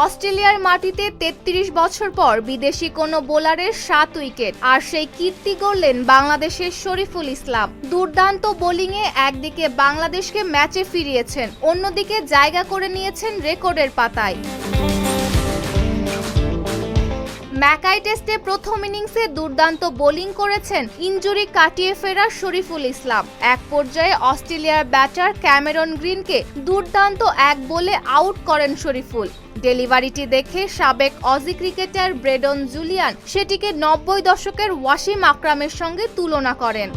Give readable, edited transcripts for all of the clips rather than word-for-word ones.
অস্ট্রেলিয়ার মাটিতে ৩৩ বছর পর বিদেশি কোনো বোলারের ৭ উইকেট, আর সেই কীর্তি গড়লেন বাংলাদেশের শরীফুল ইসলাম। দুর্দান্ত বোলিংয়ে একদিকে বাংলাদেশকে ম্যাচে ফিরিয়েছেন, অন্যদিকে জায়গা করে নিয়েছেন রেকর্ডের পাতায়। ম্যাকাই টেস্টে প্রথম ইনিংসে দুর্দান্ত বোলিং করেছেন ইনজুরি কাটিয়ে ফেরা শরীফুল ইসলাম। এক পর্যায়ে অস্ট্রেলিয়ার ব্যাটার ক্যামেরন গ্রিনকে দুর্দান্ত এক বলে আউট করেন শরীফুল। ডেলিভারিটি দেখে সাবেক অজি ক্রিকেটার ব্রেডন জুলিয়ান সেটিকে ৯০ দশকের ওয়াসিম আকরামের সঙ্গে তুলনা করেন।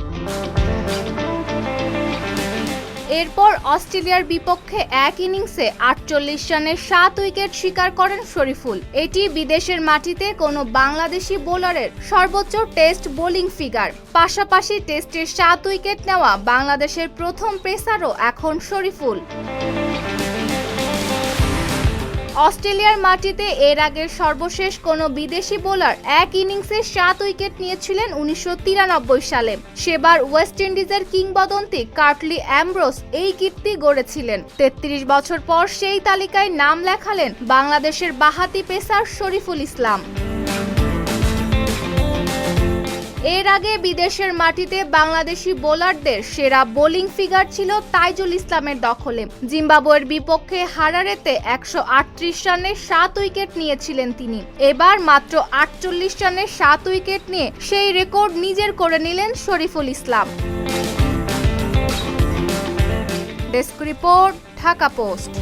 এরপর অস্ট্রেলিয়ার বিপক্ষে এক ইনিংসে ৪৮ রানের ৭ উইকেট শিকার করেন শরীফুল। এটি বিদেশের মাটিতে কোনো বাংলাদেশি বোলারের সর্বোচ্চ টেস্ট বোলিং ফিগার। পাশাপাশি টেস্টের ৭ উইকেট নেওয়া বাংলাদেশের প্রথম পেসারও এখন শরীফুল। অস্ট্রেলিয়ার মাটিতে এর আগের সর্বশেষ কোনো বিদেশি বোলার এক ইনিংসে ৭ উইকেট নিয়েছিলেন ১৯৯৩ সালে। সেবার ওয়েস্ট ইন্ডিজের কিংবদন্তি কার্টলি অ্যামব্রোস এই কীর্তি গড়েছিলেন। ৩৩ বছর পর সেই তালিকায় নাম লেখালেন বাংলাদেশের বাঁহাতি পেসার শরীফুল ইসলাম। এর আগে বিদেশের মাটিতে বাংলাদেশি বোলারদের সেরা বোলিং ফিগার ছিল তাইজুল ইসলামের দখলে। জিম্বাবুয়ের বিপক্ষে হারারেতে ১৩৮ রানের ৭ উইকেট নিয়েছিলেন তিনি। এবার মাত্র ৪৮ রানের ৭ উইকেট নিয়ে সেই রেকর্ড নিজের করে নিলেন Shariful Islam. Desk report, Dhaka post.